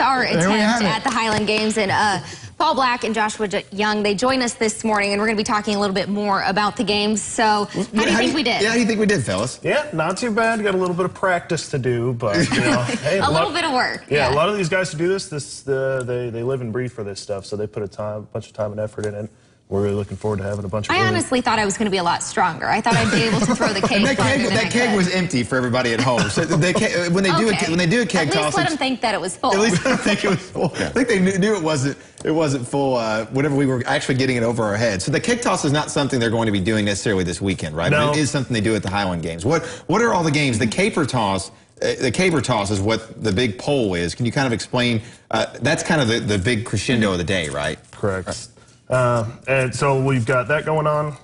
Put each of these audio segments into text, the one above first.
our attempt at the Highland Games. And Paul Black and Joshua Young, they join us this morning, and we're going to be talking a little bit more about the games. So, how do you think we did? Yeah, how do you think we did, fellas? Yeah, not too bad. Got a little bit of practice to do, but, you know. Hey, a little bit of work. Yeah, a lot of these guys who do this, they live and breathe for this stuff, so they put a bunch of time and effort in it. We're really looking forward to having a bunch of I honestly thought I was going to be a lot stronger. I thought I'd be able to throw the keg. that keg was empty for everybody at home. So when they do a keg toss, at least let them think that it was full. At least let them think it was full. Yeah. I think they knew it wasn't full whenever we were actually getting it over our heads. So the keg toss is not something they're going to be doing necessarily this weekend, right? No. But it is something they do at the Highland Games. What are all the games? The caper toss. The caper toss is what the big pole is. Can you kind of explain? That's kind of the big crescendo of the day, right? Correct. And so we've got that going on.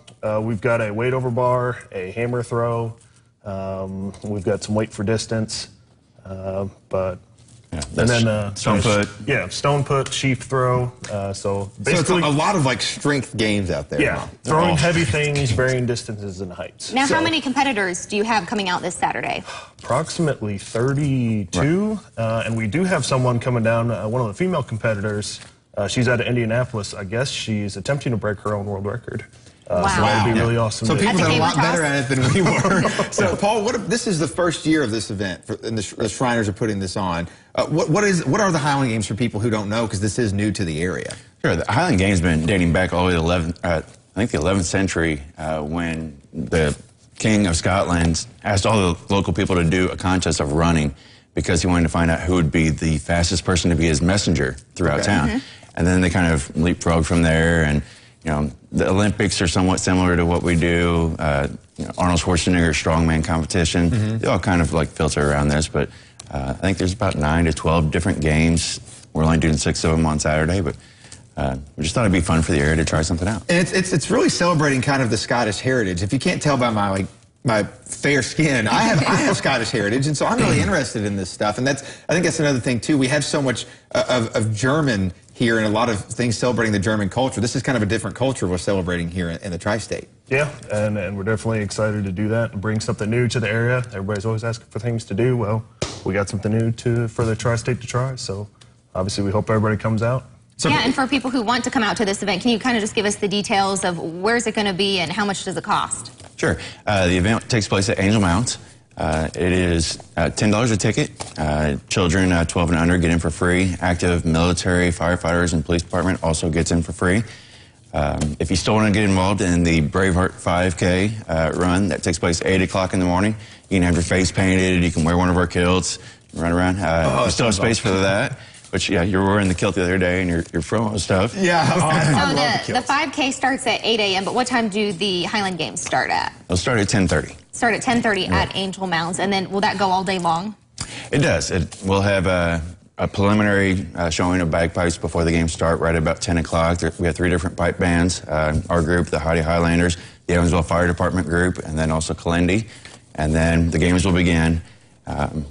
We've got a weight over bar, a hammer throw. We've got some weight for distance. But yeah, and then stone put. Yeah, stone put, sheaf throw. So basically, it's a lot of like strength games out there. Yeah, throwing heavy things, varying distances and heights. Now, how many competitors do you have coming out this Saturday? Approximately 32, and we do have someone coming down. One of the female competitors. She's out of Indianapolis. I guess she's attempting to break her own world record. Wow. So that would be really awesome. So people are a lot better at it than we were. So, Paul, this is the first year of this event, and the Shriners are putting this on. What are the Highland Games for people who don't know, because this is new to the area? Sure. The Highland Games have been dating back all the way to I think the 11th century, when the King of Scotland asked all the local people to do a contest of running because he wanted to find out who would be the fastest person to be his messenger throughout town. Mm-hmm. And then they kind of leapfrog from there, and you know, the Olympics are somewhat similar to what we do. You know, Arnold Schwarzenegger strongman competition. Mm-hmm. They all kind of like filter around this, but I think there's about 9 to 12 different games. We're only doing 6 of them on Saturday, but we just thought it'd be fun for the area to try something out. And it's really celebrating kind of the Scottish heritage. If you can't tell by my fair skin, I have Scottish heritage, and so I'm really interested in this stuff. And I think that's another thing too. We have so much of German here, and a lot of things celebrating the German culture. This is kind of a different culture we're celebrating here in the tri-state. Yeah, and we're definitely excited to do that and bring something new to the area. Everybody's always asking for things to do. Well, we got something new for the tri-state to try, so obviously we hope everybody comes out. So, yeah, and for people who want to come out to this event, can you kind of just give us the details of where's it going to be and how much does it cost? Sure. The event takes place at Angel Mounds. It is $10 a ticket. Children 12 and under get in for free. Active military, firefighters, and police department also gets in for free. If you still want to get involved in the Braveheart 5K run, that takes place at 8 o'clock in the morning. You can have your face painted. You can wear one of our kilts, run around. We still have space for that. Which, yeah, you were wearing the kilt the other day, and your promo stuff. Yeah. So the 5K starts at 8 a.m., but what time do the Highland Games start at? They'll start at 10:30. Start at 10:30 at Angel Mounds, and then will that go all day long? It does. We'll have a preliminary showing of bagpipes before the games start right at about 10 o'clock. We have 3 different pipe bands. Our group, the Hottie Highlanders, the Evansville Fire Department group, and then also Calendy. And then the games will begin.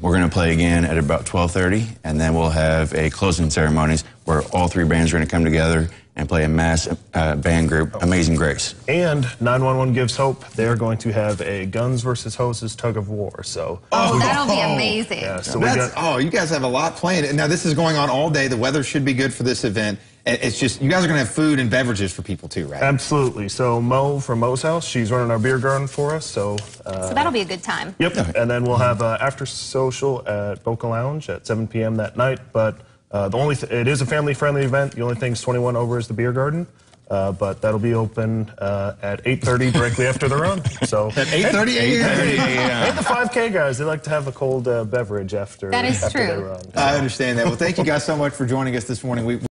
We're going to play again at about 12:30, and then we'll have a closing ceremonies where all 3 bands are going to come together and play a mass band group, Amazing Grace. And 911 Gives Hope. They're going to have a guns versus hoses tug of war. So that'll be amazing. Yeah, so you guys have a lot planned. Now this is going on all day. The weather should be good for this event. It's just, you guys are going to have food and beverages for people too, right? Absolutely. So Mo from Mo's House, she's running our beer garden for us. So that'll be a good time. Yep. And then we'll have after social at Boca Lounge at 7 p.m. that night. But it is a family-friendly event. The only thing's 21 over is the beer garden. But that'll be open at 8:30 directly after the run. So at 8:30 a.m. Hey, the 5K guys, they like to have a cold beverage after. That is true. They run. So. I understand that. Well, thank you guys so much for joining us this morning.